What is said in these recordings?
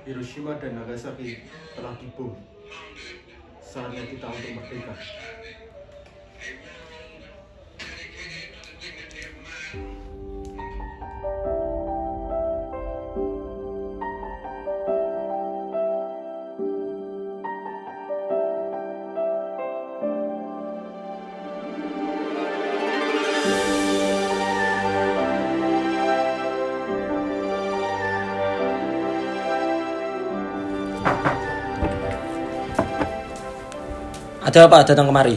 Hiroshima dan Nagasaki telah dibom. Saatnya kita untuk merdeka. Ada apa datang kemari?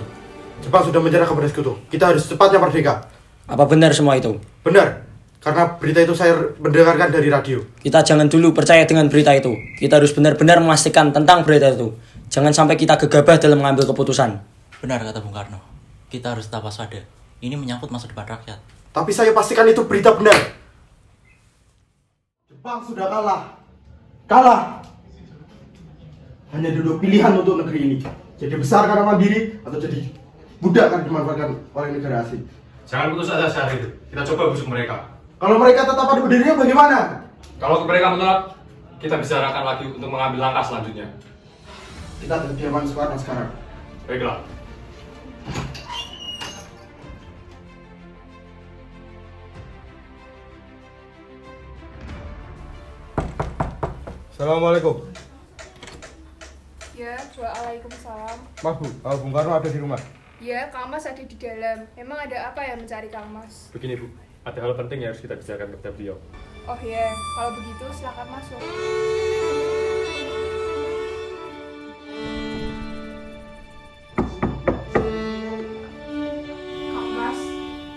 Jepang sudah menyerah kepada Sekutu. Kita harus secepatnya merdeka. Apa benar semua itu? Benar, karena berita itu saya mendengarkan dari radio. Kita jangan dulu percaya dengan berita itu. Kita harus benar-benar memastikan tentang berita itu. Jangan sampai kita gegabah dalam mengambil keputusan. Benar kata Bung Karno. Kita harus tetap waspada. Ini menyangkut masa depan rakyat. Tapi saya pastikan itu berita benar. Jepang sudah kalah. Kalah. Hanya ada dua pilihan untuk negeri ini. Jadi besar karena mandiri atau jadi budak karena dimanfaatkan oleh negara asing. Jangan putus asa saat itu. Kita coba busuk mereka. Kalau mereka tetap pada berdirinya bagaimana? Kalau mereka menolak, kita bicarakan lagi untuk mengambil langkah selanjutnya. Kita ke kediaman Soekarno sekarang. Baiklah. Assalamualaikum. Ya, waalaikumsalam. Maaf Bu, Bung Karno ada di rumah. Ya, Kang Mas ada di dalam. Memang ada apa yang mencari Kang Mas? Begini Bu, ada hal penting yang harus kita bicarakan kepada beliau. Oh ya, kalau begitu silakan masuk. Kang Mas,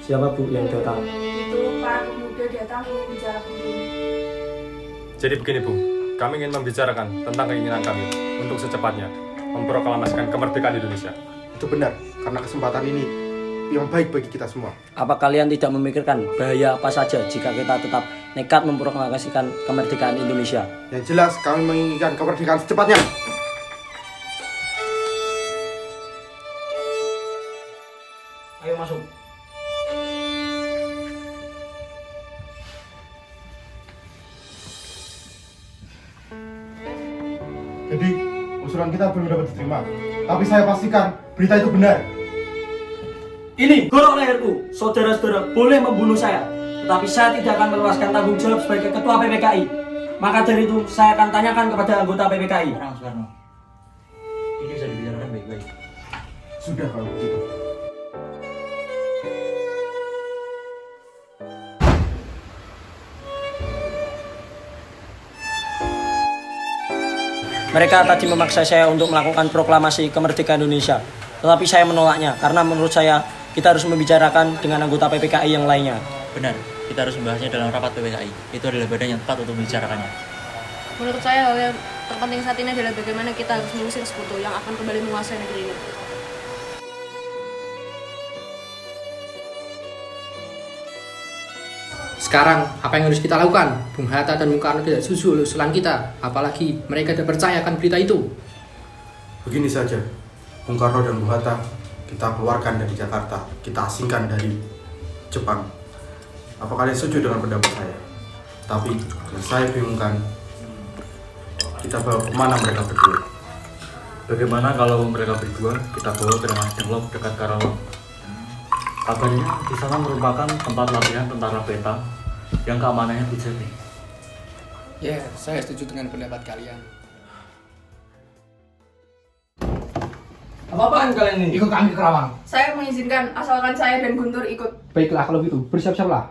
Siapa Bu yang datang? itu para pemuda datang ingin bicara penting. Jadi begini Bu, kami ingin membicarakan tentang keinginan kami untuk secepatnya memproklamasikan kemerdekaan Indonesia. Itu benar, karena kesempatan ini yang baik bagi kita semua. Apa kalian tidak memikirkan bahaya apa saja jika kita tetap nekat memproklamasikan kemerdekaan Indonesia? Yang jelas kami menginginkan kemerdekaan secepatnya. Ayo masuk. Jadi usulan kita belum dapat diterima. Tapi saya pastikan berita itu benar. Ini gorok leherku. Saudara-saudara boleh membunuh saya, tetapi saya tidak akan melepaskan tanggung jawab sebagai ketua PPKI. Maka dari itu saya akan tanyakan kepada anggota PPKI. Tenang Soekarno. Ini bisa dibicarakan baik-baik. Sudah kalau begitu. Mereka tadi memaksa saya untuk melakukan proklamasi kemerdekaan Indonesia, tetapi saya menolaknya karena menurut saya kita harus membicarakan dengan anggota PPKI yang lainnya. Benar, kita harus membahasnya dalam rapat PPKI. Itu adalah badan yang tepat untuk membicarakannya. Menurut saya hal yang terpenting saat ini adalah bagaimana kita harus mengusir Sekutu yang akan kembali menguasai negeri ini. Sekarang, apa yang harus kita lakukan? Bung Hatta dan Bung Karno tidak setuju usulan kita. Apalagi mereka tidak percayakan berita itu. Begini saja, Bung Karno dan Bung Hatta kita keluarkan dari Jakarta, kita asingkan dari Jepang. Apa kalian setuju dengan pendapat saya? Tapi yang saya bingungkan, kita bawa kemana mereka berdua? Bagaimana kalau mereka berdua kita bawa ke Rengas Dengklok dekat Karawang? Kabarnya di sana merupakan tempat latihan tentara peta yang keamanannya dijamin. Ya, saya setuju dengan pendapat kalian. Apa-apaan kalian ini? Ikut kami ke Kerawang. Saya mengizinkan asalkan saya dan Guntur ikut. Baiklah kalau gitu, bersiap-siaplah.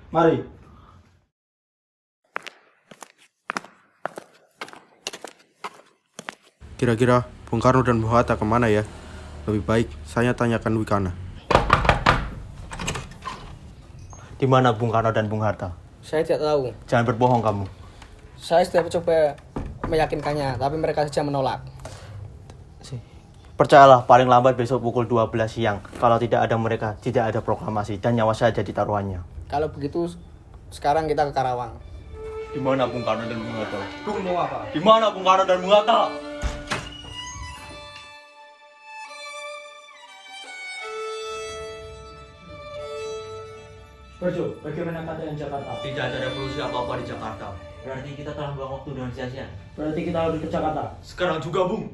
Mari. Kira-kira Bung Karno dan Bung Hatta kemana ya? Lebih baik saya tanyakan Wikana. Di mana Bung Karno dan Bung Hatta? Saya tidak tahu. Jangan berbohong kamu. Saya sudah mencoba meyakinkannya, tapi mereka saja menolak. Percayalah, paling lambat besok pukul 12 siang. Kalau tidak ada mereka, tidak ada proklamasi dan nyawa saya jadi taruhannya. Kalau begitu, sekarang kita ke Karawang. Di mana Bung Karno dan Bung Hatta? Bung mau apa? Di mana Bung Karno dan Bung Hatta? Berjo, bagaimana keadaan Jakarta? Tidak ada revolusi apa-apa di Jakarta. Berarti kita telah buang waktu dengan sia-sia. Berarti kita harus ke Jakarta. Sekarang juga, Bung.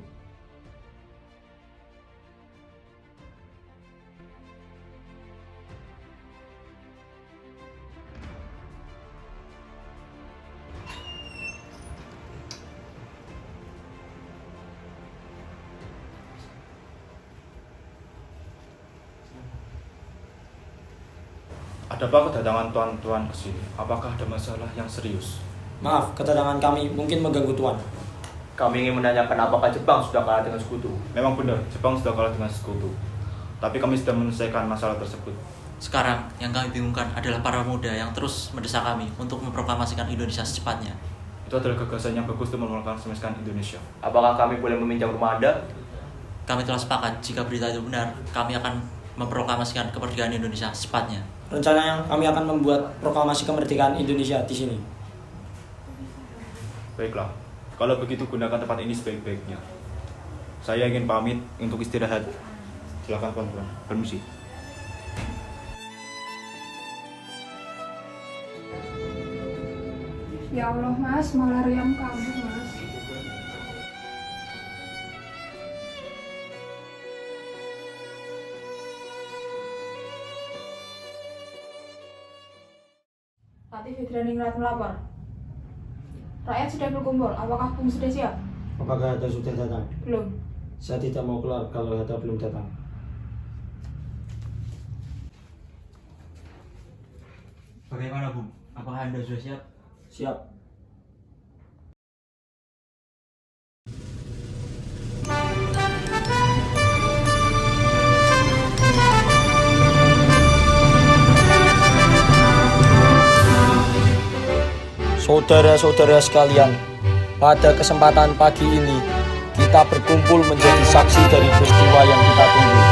Ada apa kedatangan tuan-tuan ke sini? Apakah ada masalah yang serius? Maaf, kedatangan kami mungkin mengganggu Tuan. Kami ingin menanyakan apakah Jepang sudah kalah dengan sekutu. Memang benar, Jepang sudah kalah dengan sekutu. Tapi kami sudah menyelesaikan masalah tersebut. Sekarang yang kami bingungkan adalah para muda yang terus mendesak kami untuk memproklamasikan Indonesia secepatnya. Itu adalah gagasan yang bagus untuk memproklamasikan Indonesia. Apakah kami boleh meminjam rumah Anda? Kami telah sepakat jika berita itu benar, kami akan memproklamasikan kemerdekaan Indonesia secepatnya. Rencananya kami akan membuat proklamasi kemerdekaan Indonesia di sini. Baiklah, kalau begitu gunakan tempat ini sebaik-baiknya. Saya ingin pamit untuk istirahat. Silakan tuan-tuan, permisi. Ya Allah mas, malah riang kamu mas. Fatih Fikraningrat melapor. Rakyat sudah berkumpul, apakah Bung sudah siap? Apakah Hatta sudah datang? Belum. Saya tidak mau keluar kalau Hatta belum datang. Bagaimana, Bung? Apakah Anda sudah siap? Siap. Saudara-saudara sekalian, pada kesempatan pagi ini kita berkumpul menjadi saksi dari peristiwa yang kita tunggu,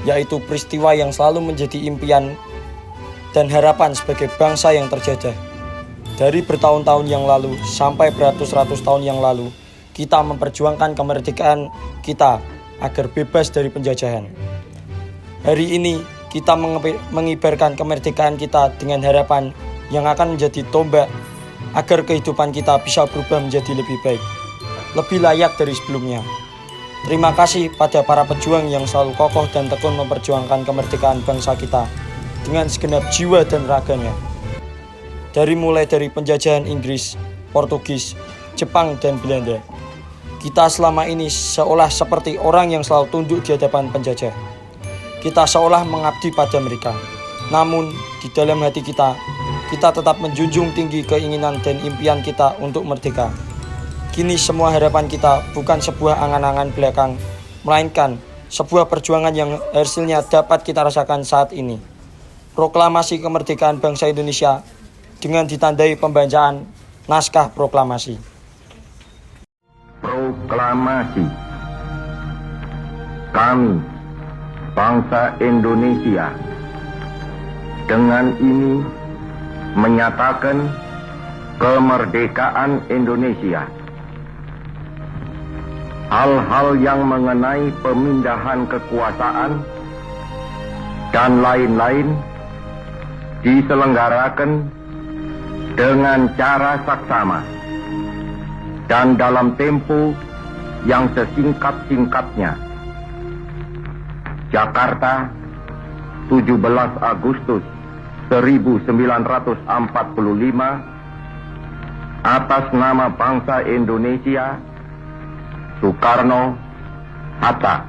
yaitu peristiwa yang selalu menjadi impian dan harapan sebagai bangsa yang terjajah. Dari bertahun-tahun yang lalu sampai beratus-ratus tahun yang lalu, kita memperjuangkan kemerdekaan kita agar bebas dari penjajahan. Hari ini kita mengibarkan kemerdekaan kita dengan harapan yang akan menjadi tombak agar kehidupan kita bisa berubah menjadi lebih baik, lebih layak dari sebelumnya. Terima kasih pada para pejuang yang selalu kokoh dan tekun memperjuangkan kemerdekaan bangsa kita dengan segenap jiwa dan raganya. Mulai dari penjajahan Inggris, Portugis, Jepang, dan Belanda, kita selama ini seolah seperti orang yang selalu tunduk di hadapan penjajah. Kita seolah mengabdi pada mereka. Namun, di dalam hati kita tetap menjunjung tinggi keinginan dan impian kita untuk merdeka. Kini semua harapan kita bukan sebuah angan-angan belakang, melainkan sebuah perjuangan yang hasilnya dapat kita rasakan saat ini. Proklamasi kemerdekaan bangsa Indonesia dengan ditandai pembacaan naskah proklamasi. Proklamasi. Kami, bangsa Indonesia, dengan ini menyatakan kemerdekaan Indonesia. Hal-hal yang mengenai pemindahan kekuasaan dan lain-lain diselenggarakan dengan cara saksama dan dalam tempo yang sesingkat-singkatnya. Jakarta, 17 Agustus 1945, atas nama bangsa Indonesia, Soekarno, Hatta.